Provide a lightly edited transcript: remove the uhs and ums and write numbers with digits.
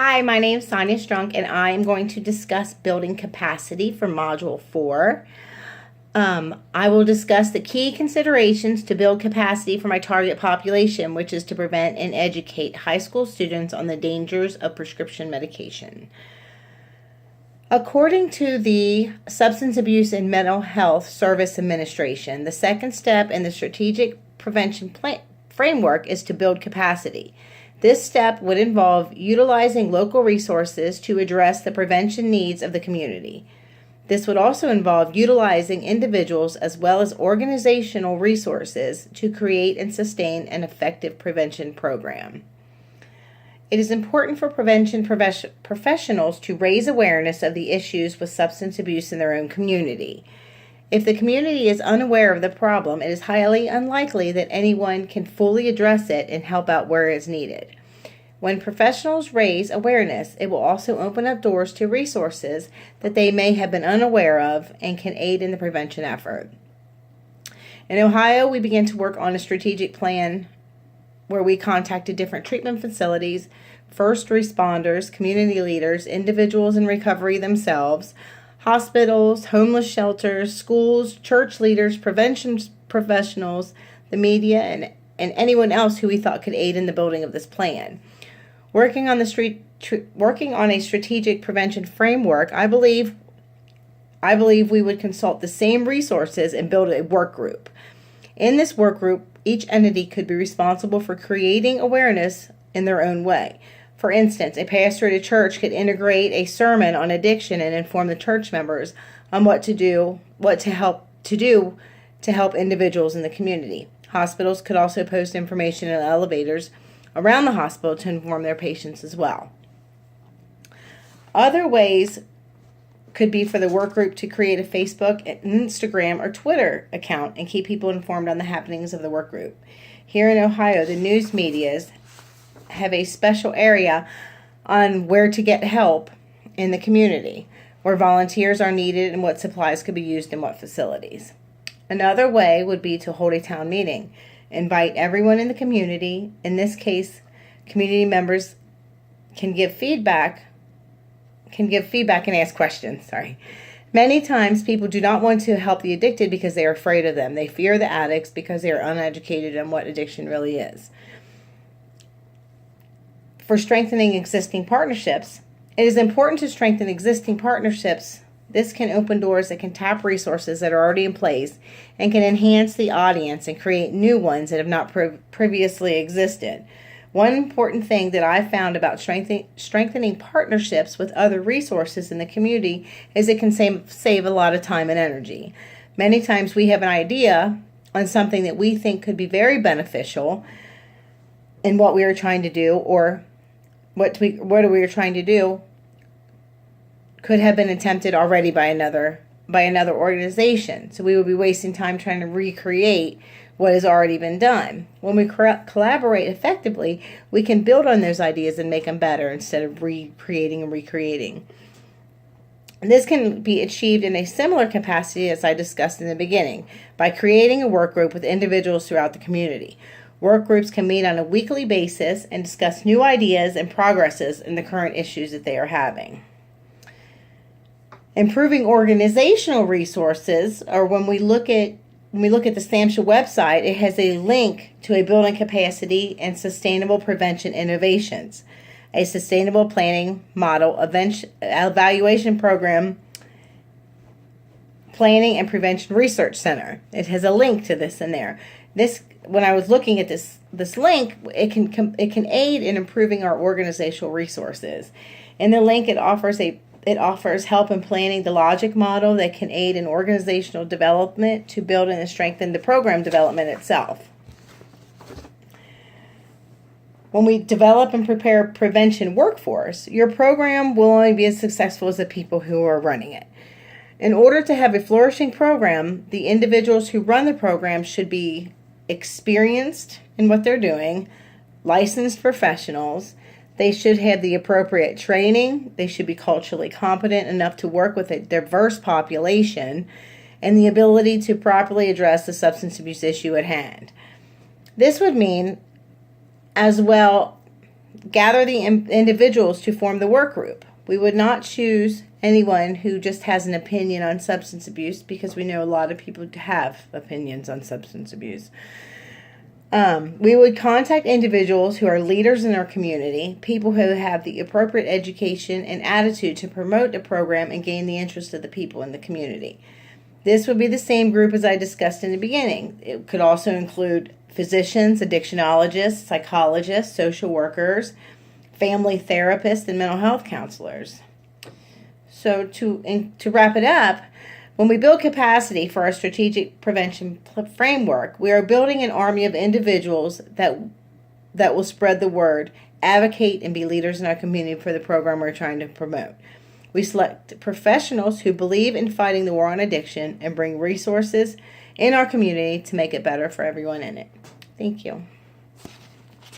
Hi, my name is S.strunk, and I am going to discuss building capacity for Module 4. I will discuss the key considerations to build capacity for my target population, which is to prevent and educate high school students on the dangers of prescription medication. According to the Substance Abuse and Mental Health Service Administration, the second step in the strategic prevention framework is to build capacity. This step would involve utilizing local resources to address the prevention needs of the community. This would also involve utilizing individuals as well as organizational resources to create and sustain an effective prevention program. It is important for prevention professionals to raise awareness of the issues with substance abuse in their own community. If the community is unaware of the problem, it is highly unlikely that anyone can fully address it and help out where it is needed. When professionals raise awareness, it will also open up doors to resources that they may have been unaware of and can aid in the prevention effort. In Ohio, we began to work on a strategic plan where we contacted different treatment facilities, first responders, community leaders, individuals in recovery themselves, hospitals, homeless shelters, schools, church leaders, prevention professionals, the media, and anyone else who we thought could aid in the building of this plan. Working on a strategic prevention framework, I believe we would consult the same resources and build a work group. In this work group, each entity could be responsible for creating awareness in their own way. For instance, a pastor at a church could integrate a sermon on addiction and inform the church members on what to help individuals in the community. Hospitals could also post information in elevators around the hospital to inform their patients as well. Other ways could be for the work group to create a Facebook, Instagram, or Twitter account and keep people informed on the happenings of the work group. Here in Ohio, the news medias have a special area on where to get help in the community, where volunteers are needed and what supplies could be used in what facilities. Another way would be to hold a town meeting. Invite everyone in the community. In this case, community members can give feedback and ask questions. Many times people do not want to help the addicted because they are afraid of them. They fear the addicts because they are uneducated on what addiction really is. For strengthening existing partnerships, it is important to strengthen existing partnerships. This can open doors that can tap resources that are already in place and can enhance the audience and create new ones that have not previously existed. One important thing that I found about strengthening partnerships with other resources in the community is it can save a lot of time and energy. Many times we have an idea on something that we think could be very beneficial in what we are trying to do, or what we are trying to do could have been attempted already by another organization. So we would be wasting time trying to recreate what has already been done. When we collaborate effectively, we can build on those ideas and make them better instead of recreating and recreating. And this can be achieved in a similar capacity as I discussed in the beginning, by creating a work group with individuals throughout the community. Work groups can meet on a weekly basis and discuss new ideas and progresses in the current issues that they are having. Improving organizational resources, or when we look at the SAMHSA website, it has a link to a building capacity and sustainable prevention innovations, a sustainable planning model, evaluation program, planning and prevention research center. It has a link to this in there. When I was looking at this link, it can aid in improving our organizational resources. In the link, it offers help in planning the logic model that can aid in organizational development to build and strengthen the program development itself. When we develop and prepare a prevention workforce, your program will only be as successful as the people who are running it. In order to have a flourishing program, the individuals who run the program should be experienced in what they're doing, licensed professionals. They should have the appropriate training. They should be culturally competent enough to work with a diverse population, and the ability to properly address the substance abuse issue at hand. This would mean as well gather the individuals to form the work group. We would not choose anyone who just has an opinion on substance abuse, because we know a lot of people have opinions on substance abuse. We would contact individuals who are leaders in our community, people who have the appropriate education and attitude to promote the program and gain the interest of the people in the community. This would be the same group as I discussed in the beginning. It could also include physicians, addictionologists, psychologists, social workers, family therapists, and mental health counselors. So to wrap it up, when we build capacity for our strategic prevention framework, we are building an army of individuals that will spread the word, advocate, and be leaders in our community for the program we're trying to promote. We select professionals who believe in fighting the war on addiction and bring resources in our community to make it better for everyone in it. Thank you.